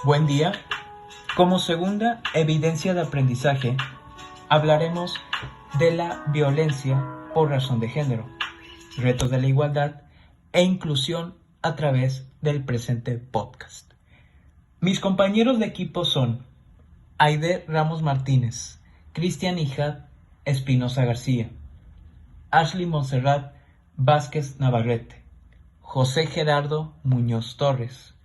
Buen día. Como segunda evidencia de aprendizaje, hablaremos de la violencia por razón de género, retos de la igualdad e inclusión a través del presente podcast. Mis compañeros de equipo son Aide Ramos Martínez, Cristian Hijat Espinosa García, Ashley Montserrat Vázquez Navarrete, José Gerardo Muñoz Torres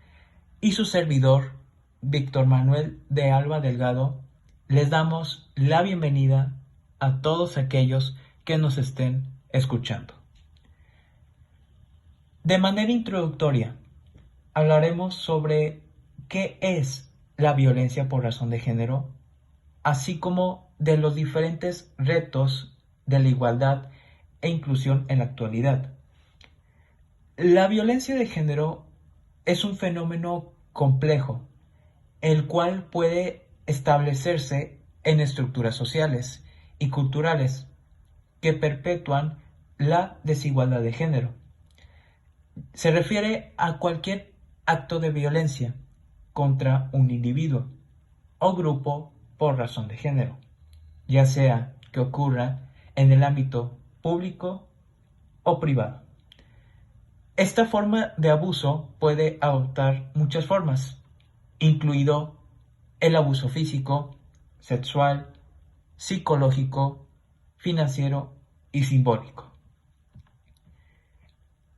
y su servidor Víctor Manuel de Alba Delgado. Les damos la bienvenida a todos aquellos que nos estén escuchando. De manera introductoria, hablaremos sobre qué es la violencia por razón de género, así como de los diferentes retos de la igualdad e inclusión en la actualidad. La violencia de género es un fenómeno complejo, el cual puede establecerse en estructuras sociales y culturales que perpetúan la desigualdad de género. Se refiere a cualquier acto de violencia contra un individuo o grupo por razón de género, ya sea que ocurra en el ámbito público o privado. Esta forma de abuso puede adoptar muchas formas, incluido el abuso físico, sexual, psicológico, financiero y simbólico.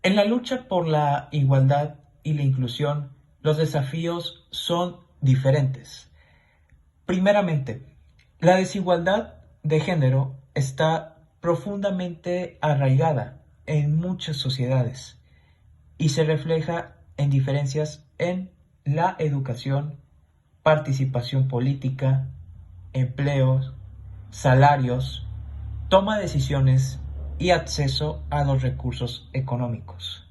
En la lucha por la igualdad y la inclusión, los desafíos son diferentes. Primeramente, la desigualdad de género está profundamente arraigada en muchas sociedades y se refleja en diferencias en la educación, participación política, empleos, salarios, toma de decisiones y acceso a los recursos económicos.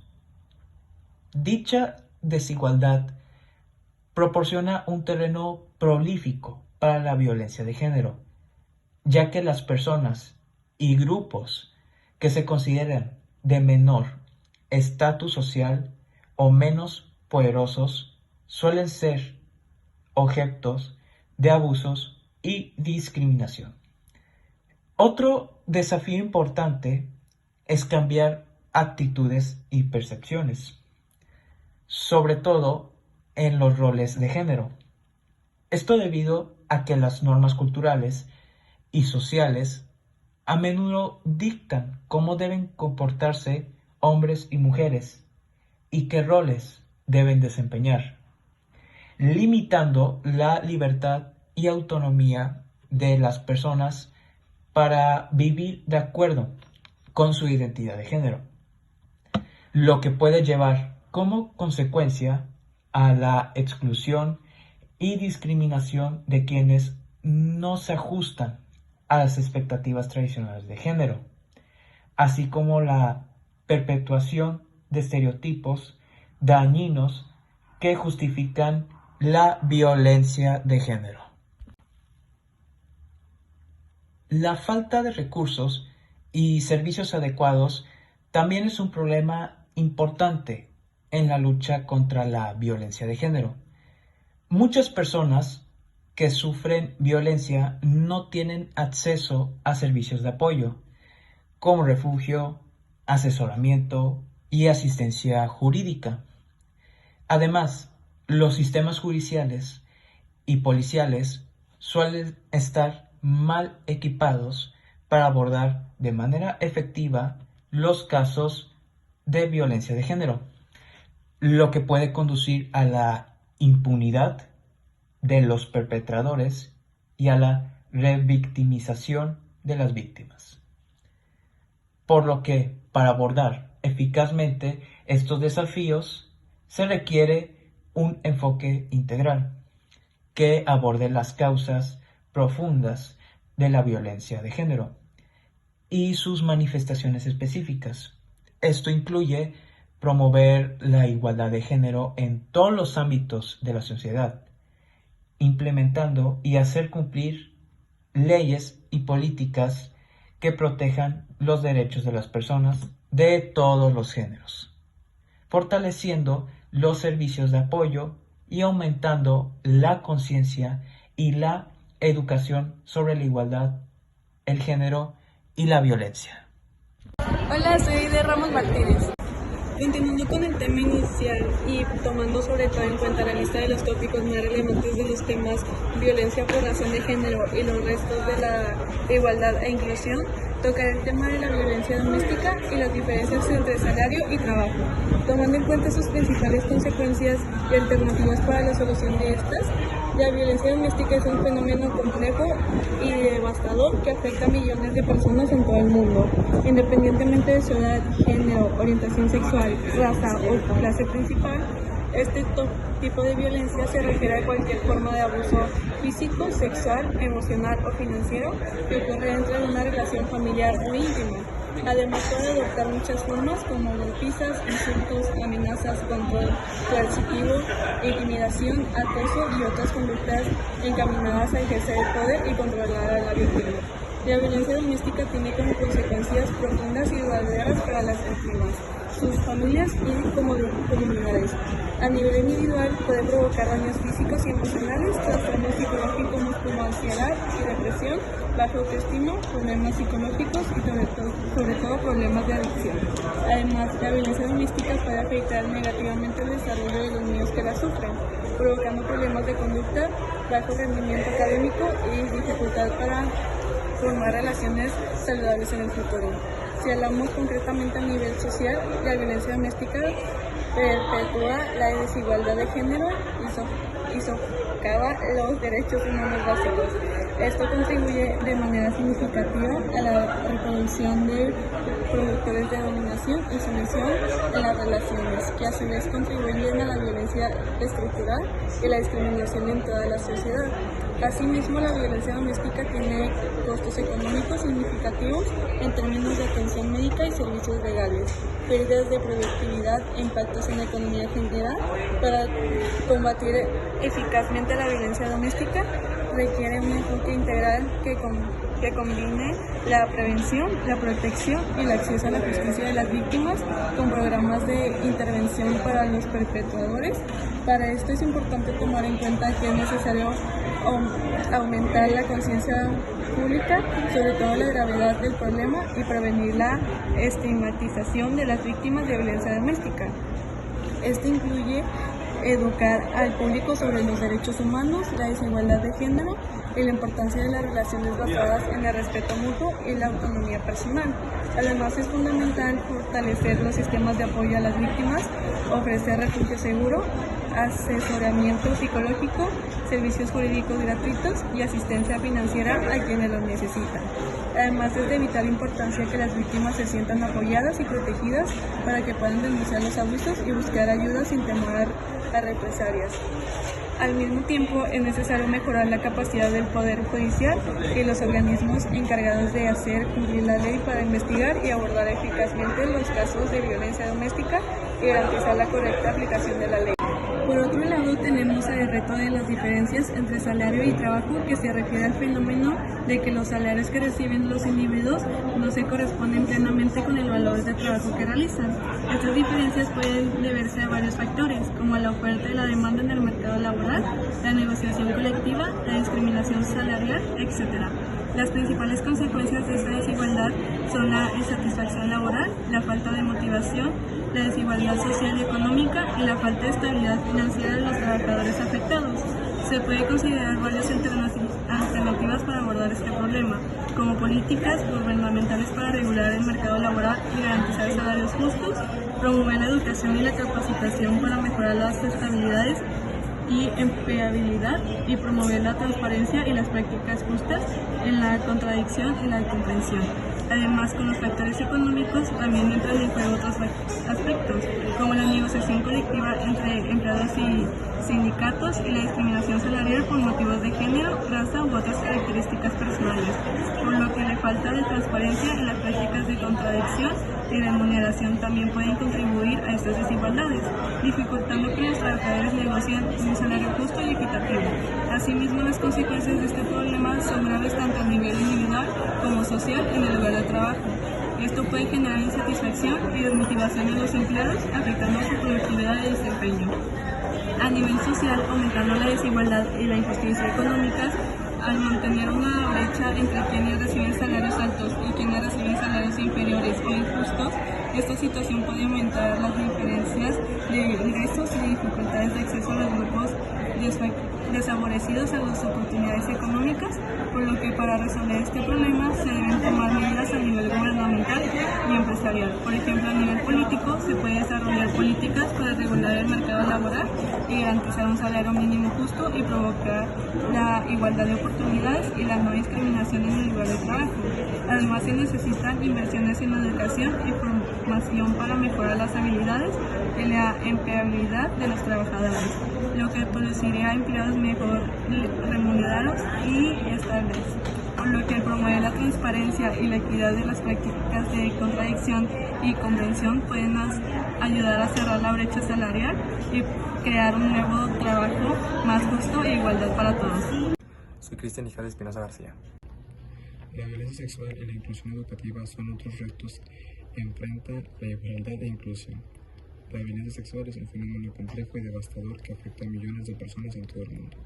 Dicha desigualdad proporciona un terreno prolífico para la violencia de género, ya que las personas y grupos que se consideran de menor estatus social o menos poderosos suelen ser objetos de abusos y discriminación. Otro desafío importante es cambiar actitudes y percepciones, sobre todo en los roles de género. Esto debido a que las normas culturales y sociales a menudo dictan cómo deben comportarse hombres y mujeres y qué roles deben desempeñar, limitando la libertad y autonomía de las personas para vivir de acuerdo con su identidad de género, lo que puede llevar como consecuencia a la exclusión y discriminación de quienes no se ajustan a las expectativas tradicionales de género, así como la perpetuación de estereotipos dañinos que justifican la violencia de género. La falta de recursos y servicios adecuados también es un problema importante en la lucha contra la violencia de género. Muchas personas que sufren violencia no tienen acceso a servicios de apoyo, como refugio, asesoramiento y asistencia jurídica. Además, los sistemas judiciales y policiales suelen estar mal equipados para abordar de manera efectiva los casos de violencia de género, lo que puede conducir a la impunidad de los perpetradores y a la revictimización de las víctimas. Por lo que, para abordar eficazmente estos desafíos, se requiere un enfoque integral que aborde las causas profundas de la violencia de género y sus manifestaciones específicas. Esto incluye promover la igualdad de género en todos los ámbitos de la sociedad, implementando y hacer cumplir leyes y políticas que protejan los derechos de las personas de todos los géneros, fortaleciendo los servicios de apoyo y aumentando la conciencia y la educación sobre la igualdad, el género y la violencia. Hola, soy de Ramos Martínez. Continuando con el tema inicial y tomando sobre todo en cuenta la lista de los tópicos más relevantes de los temas violencia por razón de género y los restos de la igualdad e inclusión, tocaré el tema de la violencia doméstica y las diferencias entre salario y trabajo, tomando en cuenta sus principales consecuencias y alternativas para la solución de estas. La violencia doméstica es un fenómeno complejo y devastador que afecta a millones de personas en todo el mundo, independientemente de su edad, género, orientación sexual, raza o clase principal. Este tipo de violencia se refiere a cualquier forma de abuso físico, sexual, emocional o financiero que ocurre dentro de una relación familiar o íntima. Además puede adoptar muchas formas como golpizas, insultos, amenazas, control coercitivo, intimidación, acoso y otras conductas encaminadas a ejercer el poder y controlar a la víctima. La violencia doméstica tiene como consecuencias profundas y duraderas para las víctimas, sus familias y comunidades. A nivel individual puede provocar daños físicos y emocionales, trastornos psicológicos como ansiedad y depresión, baja autoestima, problemas psicológicos y sobre todo problemas de adicción. Además, la violencia doméstica puede afectar negativamente el desarrollo de los niños que la sufren, provocando problemas de conducta, bajo rendimiento académico y dificultad para formar relaciones saludables en el futuro. Si hablamos concretamente a nivel social, la violencia doméstica perpetúa la desigualdad de género y socava los derechos humanos básicos. Esto contribuye de manera significativa a la reproducción de productores de dominación y sumisión en las relaciones, que a su vez contribuyen a la violencia estructural y la discriminación en toda la sociedad. Asimismo, la violencia doméstica tiene costos económicos significativos en términos de atención médica y servicios legales, pérdidas de productividad e impactos en la economía general. Para combatir eficazmente la violencia doméstica requiere un enfoque integral que combine la prevención, la protección y el acceso a la justicia de las víctimas con programas de intervención para los perpetradores. Para esto es importante tomar en cuenta que es necesario aumentar la conciencia pública sobre todo la gravedad del problema y prevenir la estigmatización de las víctimas de violencia doméstica. Esto incluye educar al público sobre los derechos humanos, la desigualdad de género y la importancia de las relaciones basadas en el respeto mutuo y la autonomía personal. Además, es fundamental fortalecer los sistemas de apoyo a las víctimas, ofrecer refugio seguro, asesoramiento psicológico, servicios jurídicos gratuitos y asistencia financiera a quienes lo necesitan. Además, es de vital importancia que las víctimas se sientan apoyadas y protegidas para que puedan denunciar los abusos y buscar ayuda sin temor a represalias. Al mismo tiempo, es necesario mejorar la capacidad del Poder Judicial y los organismos encargados de hacer cumplir la ley para investigar y abordar eficazmente los casos de violencia doméstica y garantizar la correcta aplicación de la ley. Por otro lado, tenemos el reto de las diferencias entre salario y trabajo, que se refiere al fenómeno de que los salarios que reciben los individuos no se corresponden plenamente con el valor de trabajo que realizan. Estas diferencias pueden deberse a varios factores, como la oferta y la demanda en el mercado laboral, la negociación colectiva, la discriminación salarial, etc. Las principales consecuencias de esta desigualdad son la insatisfacción laboral, la falta de motivación, la desigualdad social y económica y la falta de estabilidad financiera de los trabajadores afectados. Se puede considerar varias alternativas para abordar este problema, como políticas gubernamentales para regular el mercado laboral y garantizar salarios justos, promover la educación y la capacitación para mejorar las estabilidades y empleabilidad y promover la transparencia y las prácticas justas en la contradicción y la comprensión. Además, con los factores económicos también entran en juego otros aspectos, como la negociación colectiva entre empleados y sindicatos y la discriminación salarial por motivos de género, raza u otras características personales, por lo que la falta de transparencia en las prácticas de contradicción y remuneración también pueden contribuir a estas desigualdades, dificultando que los trabajadores negocien un salario justo y equitativo. Asimismo, las consecuencias de este problema son graves tanto a nivel individual como social en el lugar de trabajo. Esto puede generar insatisfacción y desmotivación en los empleados, afectando su productividad y desempeño. A nivel social, aumentando la desigualdad y la injusticia económicas, al mantener una brecha entre quienes reciben salarios altos y quienes reciben salarios inferiores o injustos, esta situación puede aumentar las diferencias de ingresos y dificultades de acceso a los grupos desfavorecidos a las oportunidades económicas, por lo que para resolver este problema se deben tomar medidas a nivel gubernamental y empresarial. Por ejemplo, a nivel político se puede desarrollar políticas para regular el mercado laboral y garantizar un salario mínimo justo y provocar la igualdad de oportunidades y la no discriminación en el lugar de trabajo. Además, se necesitan inversiones en educación y formación para mejorar las habilidades y la empleabilidad de los trabajadores, lo que produciría empleados mejor remunerados y estables, por lo que al promover la transparencia y la equidad de las prácticas de contradicción y convención pueden ayudar a cerrar la brecha salarial y crear un nuevo trabajo más justo e igualdad para todos. Soy Cristian Hijada Espinosa García. La violencia sexual y la inclusión educativa son otros retos que enfrenta la igualdad e inclusión. La violencia sexual es un fenómeno complejo y devastador que afecta a millones de personas en todo el mundo.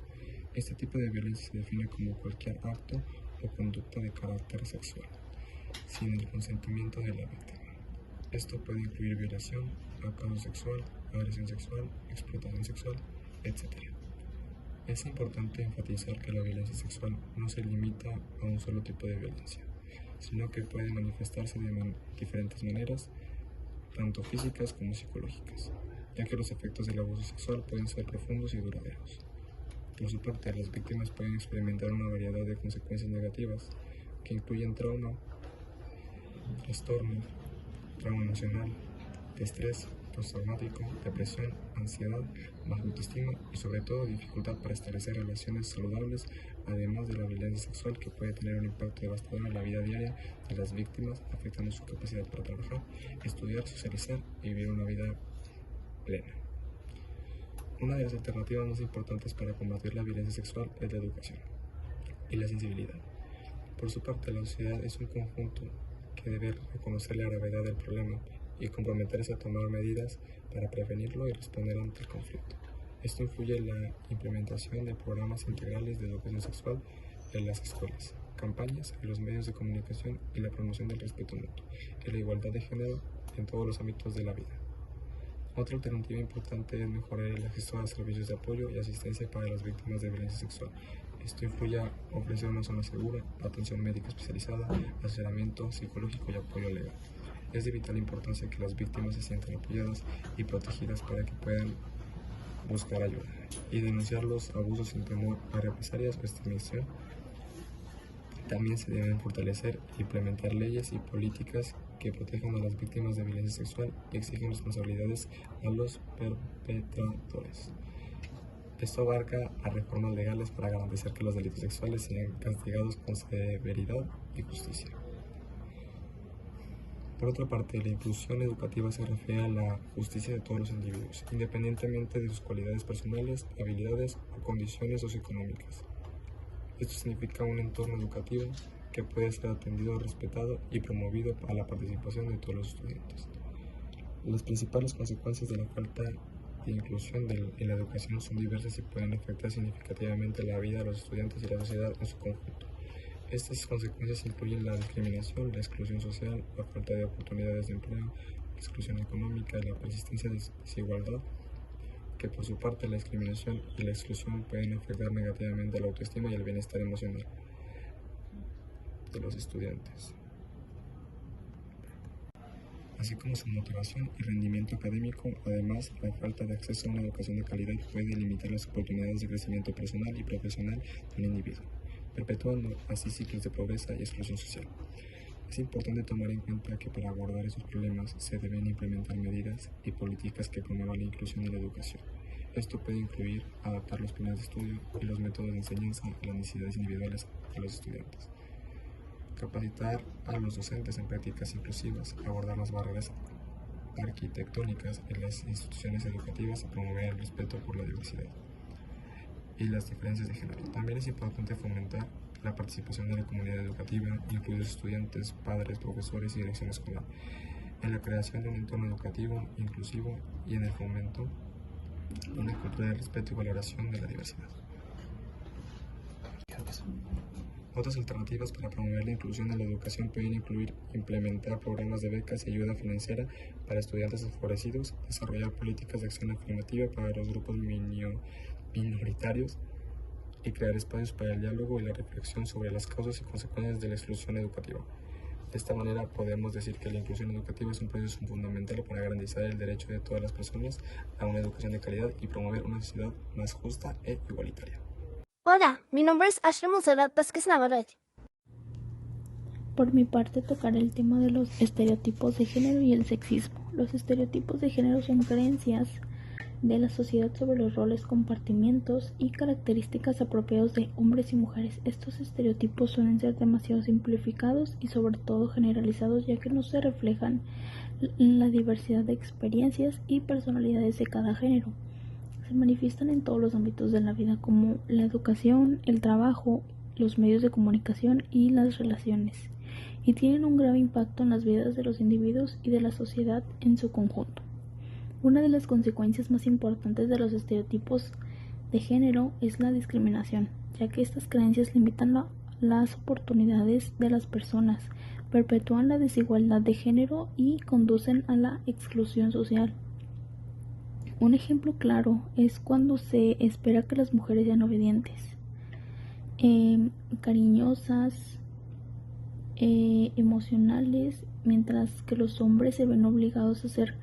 Este tipo de violencia se define como cualquier acto o conducta de carácter sexual, sin el consentimiento de la víctima. Esto puede incluir violación, acoso sexual, agresión sexual, explotación sexual, etc. Es importante enfatizar que la violencia sexual no se limita a un solo tipo de violencia, sino que puede manifestarse de diferentes maneras, tanto físicas como psicológicas, ya que los efectos del abuso sexual pueden ser profundos y duraderos. Por su parte, las víctimas pueden experimentar una variedad de consecuencias negativas que incluyen trauma, trastorno, trauma emocional, estrés postraumático, depresión, ansiedad, baja autoestima y sobre todo dificultad para establecer relaciones saludables, además de la violencia sexual que puede tener un impacto devastador en la vida diaria de las víctimas, afectando su capacidad para trabajar, estudiar, socializar y vivir una vida plena. Una de las alternativas más importantes para combatir la violencia sexual es la educación y la sensibilidad. Por su parte, la sociedad es un conjunto que debe reconocer la gravedad del problema y comprometerse a tomar medidas para prevenirlo y responder ante el conflicto. Esto incluye la implementación de programas integrales de educación sexual en las escuelas, campañas en los medios de comunicación y la promoción del respeto mutuo y la igualdad de género en todos los ámbitos de la vida. Otra alternativa importante es mejorar el acceso a servicios de apoyo y asistencia para las víctimas de violencia sexual. Esto incluye ofrecer una zona segura, atención médica especializada, asesoramiento psicológico y apoyo legal. Es de vital importancia que las víctimas se sientan apoyadas y protegidas para que puedan buscar ayuda y denunciar los abusos sin temor a represalias o discriminación. También se deben fortalecer e implementar leyes y políticas que protejan a las víctimas de violencia sexual y exigen responsabilidades a los perpetradores. Esto abarca a reformas legales para garantizar que los delitos sexuales sean castigados con severidad y justicia. Por otra parte, la inclusión educativa se refiere a la justicia de todos los individuos, independientemente de sus cualidades personales, habilidades o condiciones socioeconómicas. Esto significa un entorno educativo que puede ser atendido, respetado y promovido a la participación de todos los estudiantes. Las principales consecuencias de la falta de inclusión en la educación son diversas y pueden afectar significativamente la vida de los estudiantes y la sociedad en su conjunto. Estas consecuencias incluyen la discriminación, la exclusión social, la falta de oportunidades de empleo, la exclusión económica y la persistencia de desigualdad, que por su parte la discriminación y la exclusión pueden afectar negativamente la autoestima y el bienestar emocional de los estudiantes, así como su motivación y rendimiento académico. Además, la falta de acceso a una educación de calidad puede limitar las oportunidades de crecimiento personal y profesional del individuo, perpetuando así ciclos de pobreza y exclusión social. Es importante tomar en cuenta que para abordar estos problemas se deben implementar medidas y políticas que promuevan la inclusión en la educación. Esto puede incluir adaptar los planes de estudio y los métodos de enseñanza a las necesidades individuales de los estudiantes, capacitar a los docentes en prácticas inclusivas, abordar las barreras arquitectónicas en las instituciones educativas y promover el respeto por la diversidad y las diferencias de género. También es importante fomentar la participación de la comunidad educativa, incluidos estudiantes, padres, profesores y dirección escolar, en la creación de un entorno educativo inclusivo y en el fomento de una cultura de respeto y valoración de la diversidad. Otras alternativas para promover la inclusión en la educación pueden incluir implementar programas de becas y ayuda financiera para estudiantes desfavorecidos, desarrollar políticas de acción afirmativa para los grupos minoritarios y crear espacios para el diálogo y la reflexión sobre las causas y consecuencias de la exclusión educativa. De esta manera podemos decir que la inclusión educativa es un proceso fundamental para garantizar el derecho de todas las personas a una educación de calidad y promover una sociedad más justa e igualitaria. Hola, mi nombre es Ashley Monserrat Vázquez Navarrete. Por mi parte, tocaré el tema de los estereotipos de género y el sexismo. Los estereotipos de género son creencias de la sociedad sobre los roles, compartimientos y características apropiados de hombres y mujeres. Estos estereotipos suelen ser demasiado simplificados y sobre todo generalizados, ya que no se reflejan la diversidad de experiencias y personalidades de cada género. Se manifiestan en todos los ámbitos de la vida, como la educación, el trabajo, los medios de comunicación y las relaciones, y tienen un grave impacto en las vidas de los individuos y de la sociedad en su conjunto. Una de las consecuencias más importantes de los estereotipos de género es la discriminación, ya que estas creencias limitan las oportunidades de las personas, perpetúan la desigualdad de género y conducen a la exclusión social. Un ejemplo claro es cuando se espera que las mujeres sean obedientes, cariñosas, emocionales, mientras que los hombres se ven obligados a ser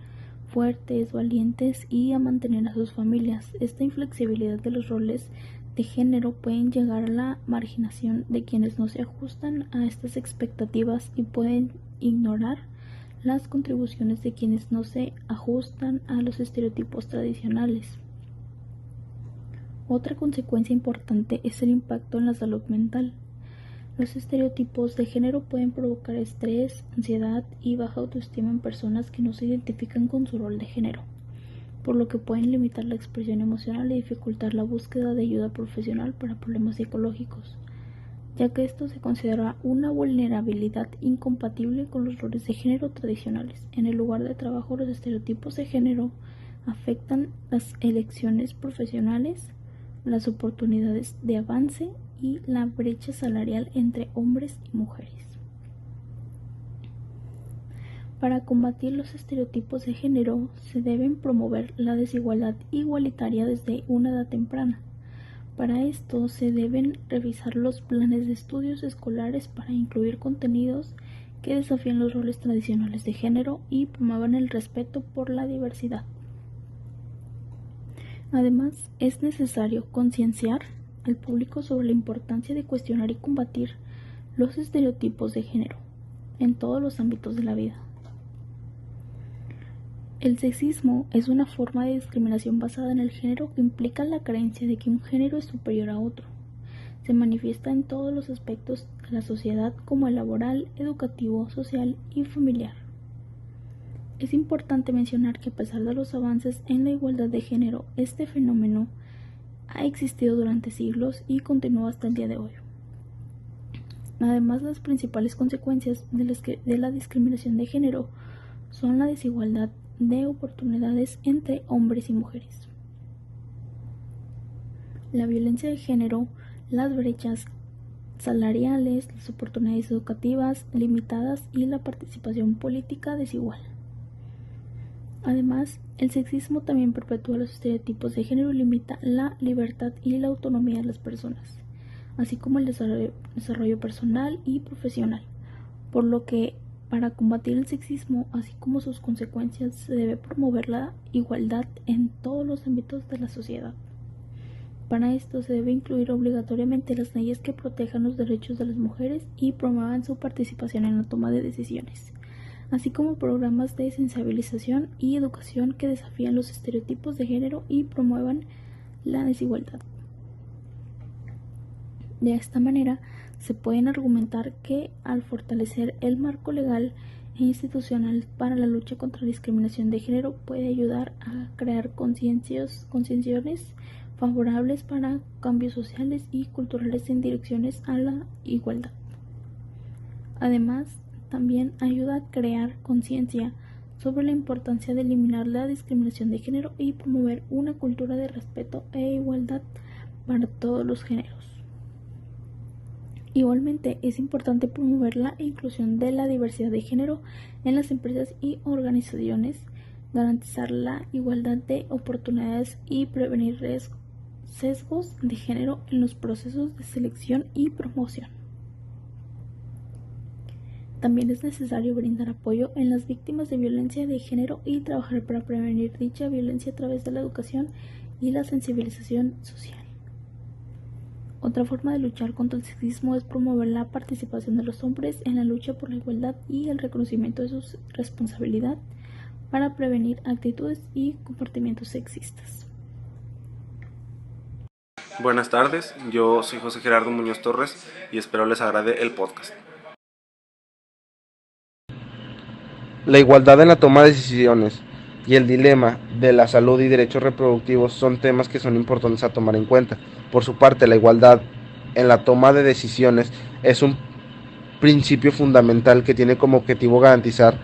fuertes, valientes y a mantener a sus familias. Esta inflexibilidad de los roles de género pueden llegar a la marginación de quienes no se ajustan a estas expectativas y pueden ignorar las contribuciones de quienes no se ajustan a los estereotipos tradicionales. Otra consecuencia importante es el impacto en la salud mental. Los estereotipos de género pueden provocar estrés, ansiedad y baja autoestima en personas que no se identifican con su rol de género, por lo que pueden limitar la expresión emocional y dificultar la búsqueda de ayuda profesional para problemas psicológicos, ya que esto se considera una vulnerabilidad incompatible con los roles de género tradicionales. En el lugar de trabajo, los estereotipos de género afectan las elecciones profesionales, las oportunidades de avance y la brecha salarial entre hombres y mujeres. Para combatir los estereotipos de género, se deben promover la desigualdad igualitaria desde una edad temprana. Para esto se deben revisar los planes de estudios escolares para incluir contenidos que desafíen los roles tradicionales de género y promuevan el respeto por la diversidad. Además, es necesario concienciar al público sobre la importancia de cuestionar y combatir los estereotipos de género en todos los ámbitos de la vida. El sexismo es una forma de discriminación basada en el género que implica la creencia de que un género es superior a otro. Se manifiesta en todos los aspectos de la sociedad, como el laboral, educativo, social y familiar. Es importante mencionar que a pesar de los avances en la igualdad de género, este fenómeno ha existido durante siglos y continúa hasta el día de hoy. Además, las principales consecuencias de la discriminación de género son la desigualdad de oportunidades entre hombres y mujeres, la violencia de género, las brechas salariales, las oportunidades educativas limitadas y la participación política desigual. Además, el sexismo también perpetúa los estereotipos de género y limita la libertad y la autonomía de las personas, así como el desarrollo personal y profesional, por lo que para combatir el sexismo, así como sus consecuencias, se debe promover la igualdad en todos los ámbitos de la sociedad. Para esto se debe incluir obligatoriamente las leyes que protejan los derechos de las mujeres y promuevan su participación en la toma de decisiones, así como programas de sensibilización y educación que desafían los estereotipos de género y promuevan la desigualdad. De esta manera, se pueden argumentar que al fortalecer el marco legal e institucional para la lucha contra la discriminación de género puede ayudar a crear conciencias favorables para cambios sociales y culturales en direcciones a la igualdad. Además, también ayuda a crear conciencia sobre la importancia de eliminar la discriminación de género y promover una cultura de respeto e igualdad para todos los géneros. Igualmente, es importante promover la inclusión de la diversidad de género en las empresas y organizaciones, garantizar la igualdad de oportunidades y prevenir sesgos de género en los procesos de selección y promoción. También es necesario brindar apoyo en las víctimas de violencia de género y trabajar para prevenir dicha violencia a través de la educación y la sensibilización social. Otra forma de luchar contra el sexismo es promover la participación de los hombres en la lucha por la igualdad y el reconocimiento de su responsabilidad para prevenir actitudes y comportamientos sexistas. Buenas tardes, yo soy José Gerardo Muñoz Torres y espero les agrade el podcast. La igualdad en la toma de decisiones y el dilema de la salud y derechos reproductivos son temas que son importantes a tomar en cuenta. Por su parte, la igualdad en la toma de decisiones es un principio fundamental que tiene como objetivo garantizar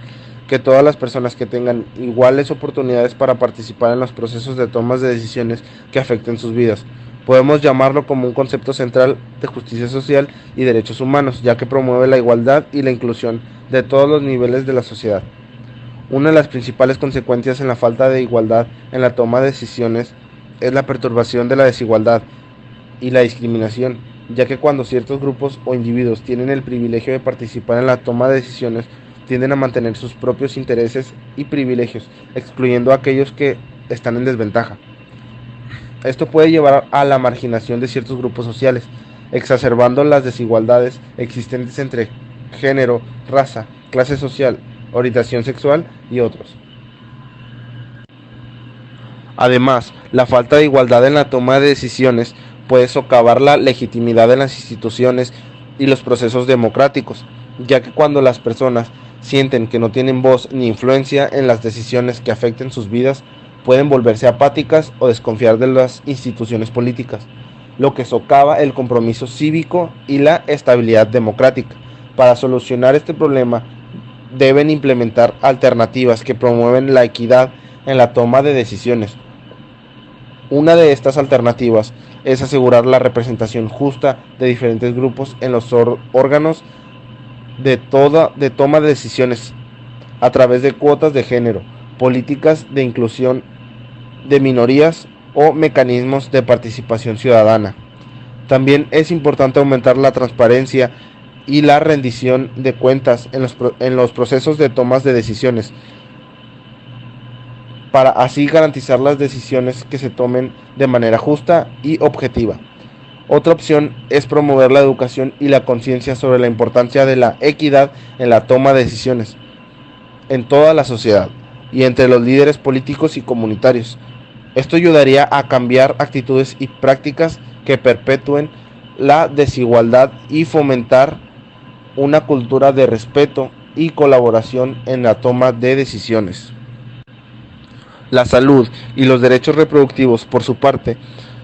que todas las personas que tengan iguales oportunidades para participar en los procesos de tomas de decisiones que afecten sus vidas. Podemos llamarlo como un concepto central de justicia social y derechos humanos, ya que promueve la igualdad y la inclusión de todos los niveles de la sociedad. Una de las principales consecuencias en la falta de igualdad en la toma de decisiones es la perturbación de la desigualdad y la discriminación, ya que cuando ciertos grupos o individuos tienen el privilegio de participar en la toma de decisiones, tienden a mantener sus propios intereses y privilegios, excluyendo a aquellos que están en desventaja. Esto puede llevar a la marginación de ciertos grupos sociales, exacerbando las desigualdades existentes entre género, raza, clase social, orientación sexual y otros. Además, la falta de igualdad en la toma de decisiones puede socavar la legitimidad de las instituciones y los procesos democráticos, ya que cuando las personas sienten que no tienen voz ni influencia en las decisiones que afecten sus vidas, pueden volverse apáticas o desconfiar de las instituciones políticas, lo que socava el compromiso cívico y la estabilidad democrática. Para solucionar este problema, deben implementar alternativas que promueven la equidad en la toma de decisiones. Una de estas alternativas es asegurar la representación justa de diferentes grupos en los órganos de toma de decisiones a través de cuotas de género, políticas de inclusión de minorías o mecanismos de participación ciudadana. También es importante aumentar la transparencia y la rendición de cuentas en los procesos de tomas de decisiones, para así garantizar las decisiones que se tomen de manera justa y objetiva. Otra opción es promover la educación y la conciencia sobre la importancia de la equidad en la toma de decisiones en toda la sociedad y entre los líderes políticos y comunitarios. Esto ayudaría a cambiar actitudes y prácticas que perpetúen la desigualdad y fomentar una cultura de respeto y colaboración en la toma de decisiones. La salud y los derechos reproductivos, por su parte,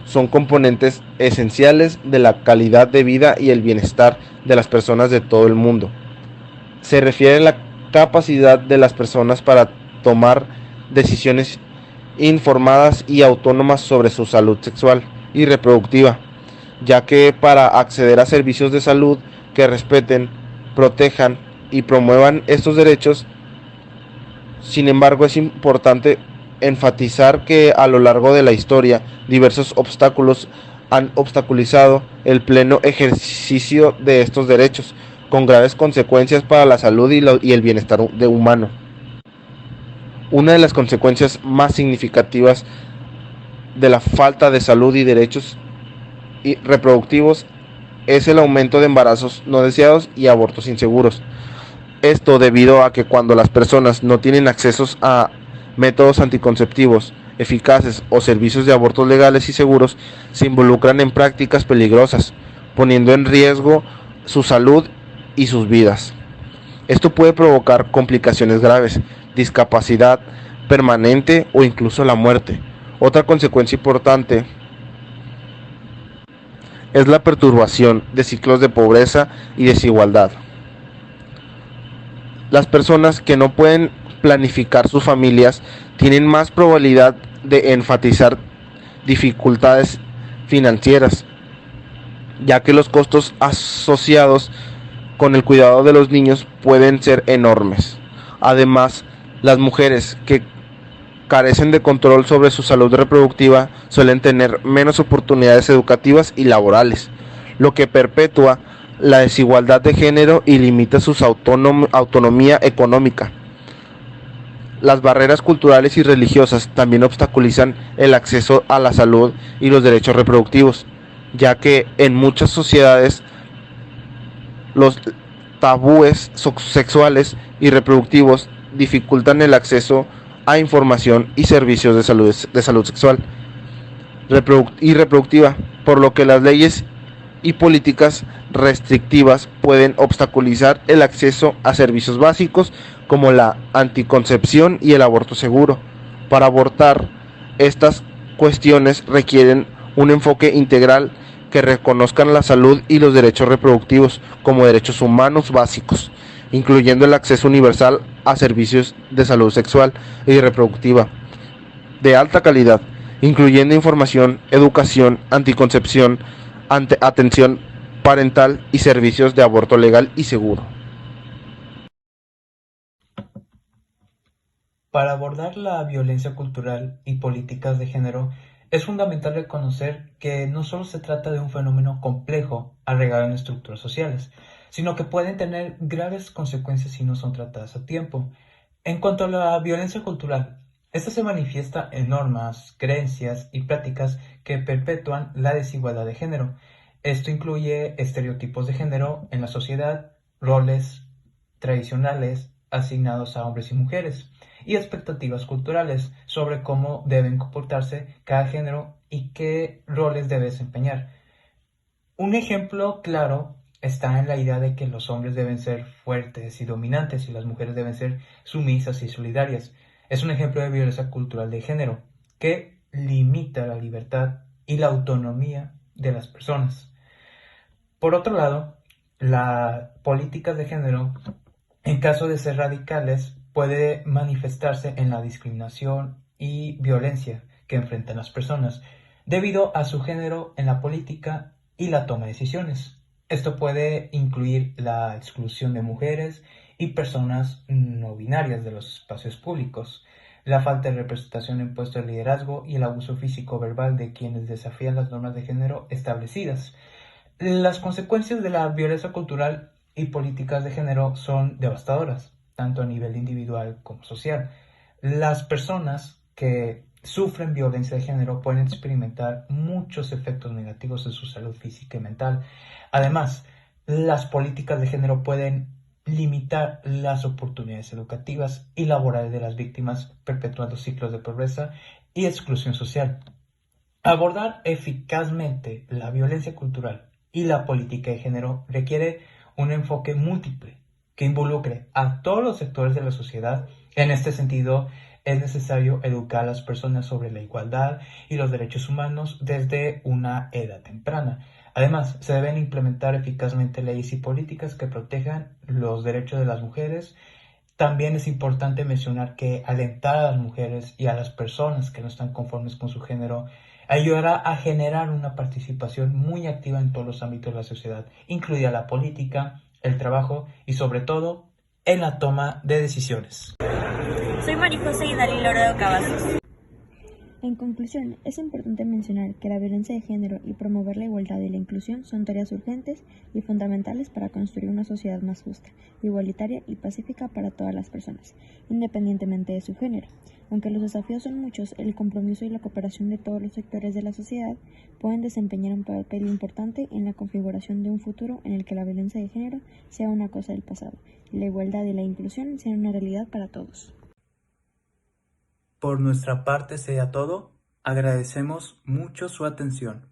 son componentes esenciales de la calidad de vida y el bienestar de las personas de todo el mundo. Se refiere a la capacidad de las personas para tomar decisiones informadas y autónomas sobre su salud sexual y reproductiva, ya que para acceder a servicios de salud que respeten, protejan y promuevan estos derechos, sin embargo, es importante enfatizar que a lo largo de la historia diversos obstáculos han obstaculizado el pleno ejercicio de estos derechos, con graves consecuencias para la salud y el bienestar humano. Una de las consecuencias más significativas de la falta de salud y derechos reproductivos es el aumento de embarazos no deseados y abortos inseguros. Esto debido a que cuando las personas no tienen acceso a métodos anticonceptivos eficaces o servicios de abortos legales y seguros, se involucran en prácticas peligrosas, poniendo en riesgo su salud y sus vidas. Esto puede provocar complicaciones graves, discapacidad permanente o incluso la muerte. Otra consecuencia importante es la perturbación de ciclos de pobreza y desigualdad. Las personas que no pueden planificar sus familias tienen más probabilidad de enfatizar dificultades financieras, ya que los costos asociados con el cuidado de los niños pueden ser enormes. Además, las mujeres que carecen de control sobre su salud reproductiva suelen tener menos oportunidades educativas y laborales, lo que perpetúa la desigualdad de género y limita su autonomía económica. Las barreras culturales y religiosas también obstaculizan el acceso a la salud y los derechos reproductivos, ya que en muchas sociedades los tabúes sexuales y reproductivos dificultan el acceso a información y servicios de salud sexual y reproductiva, por lo que las leyes y políticas restrictivas pueden obstaculizar el acceso a servicios básicos como la anticoncepción y el aborto seguro. Para abordar estas cuestiones requieren un enfoque integral que reconozcan la salud y los derechos reproductivos como derechos humanos básicos, incluyendo el acceso universal a servicios de salud sexual y reproductiva de alta calidad, incluyendo información, educación, anticoncepción, atención parental y servicios de aborto legal y seguro. Para abordar la violencia cultural y políticas de género, es fundamental reconocer que no solo se trata de un fenómeno complejo arraigado en estructuras sociales, sino que pueden tener graves consecuencias si no son tratadas a tiempo. En cuanto a la violencia cultural, esta se manifiesta en normas, creencias y prácticas que perpetúan la desigualdad de género. Esto incluye estereotipos de género en la sociedad, roles tradicionales asignados a hombres y mujeres, y expectativas culturales sobre cómo deben comportarse cada género y qué roles debe desempeñar. Un ejemplo claro está en la idea de que los hombres deben ser fuertes y dominantes y las mujeres deben ser sumisas y solidarias. Es un ejemplo de violencia cultural de género que limita la libertad y la autonomía de las personas. Por otro lado, las políticas de género, en caso de ser radicales, puede manifestarse en la discriminación y violencia que enfrentan las personas debido a su género en la política y la toma de decisiones. Esto puede incluir la exclusión de mujeres y personas no binarias de los espacios públicos, la falta de representación en puestos de liderazgo y el abuso físico verbal de quienes desafían las normas de género establecidas. Las consecuencias de la violencia cultural y políticas de género son devastadoras, tanto a nivel individual como social. Las personas que sufren violencia de género pueden experimentar muchos efectos negativos en su salud física y mental. Además, las políticas de género pueden limitar las oportunidades educativas y laborales de las víctimas, perpetuando ciclos de pobreza y exclusión social. Abordar eficazmente la violencia cultural y la política de género requiere un enfoque múltiple que involucre a todos los sectores de la sociedad. En este sentido, es necesario educar a las personas sobre la igualdad y los derechos humanos desde una edad temprana. Además, se deben implementar eficazmente leyes y políticas que protejan los derechos de las mujeres. También es importante mencionar que alentar a las mujeres y a las personas que no están conformes con su género ayudará a generar una participación muy activa en todos los ámbitos de la sociedad, incluida la política, el trabajo y sobre todo en la toma de decisiones. Soy María José Idalí Loredo Cavazos. En conclusión, es importante mencionar que la violencia de género y promover la igualdad y la inclusión son tareas urgentes y fundamentales para construir una sociedad más justa, igualitaria y pacífica para todas las personas, independientemente de su género. Aunque los desafíos son muchos, el compromiso y la cooperación de todos los sectores de la sociedad pueden desempeñar un papel importante en la configuración de un futuro en el que la violencia de género sea una cosa del pasado y la igualdad y la inclusión sean una realidad para todos. Por nuestra parte sería todo. Agradecemos mucho su atención.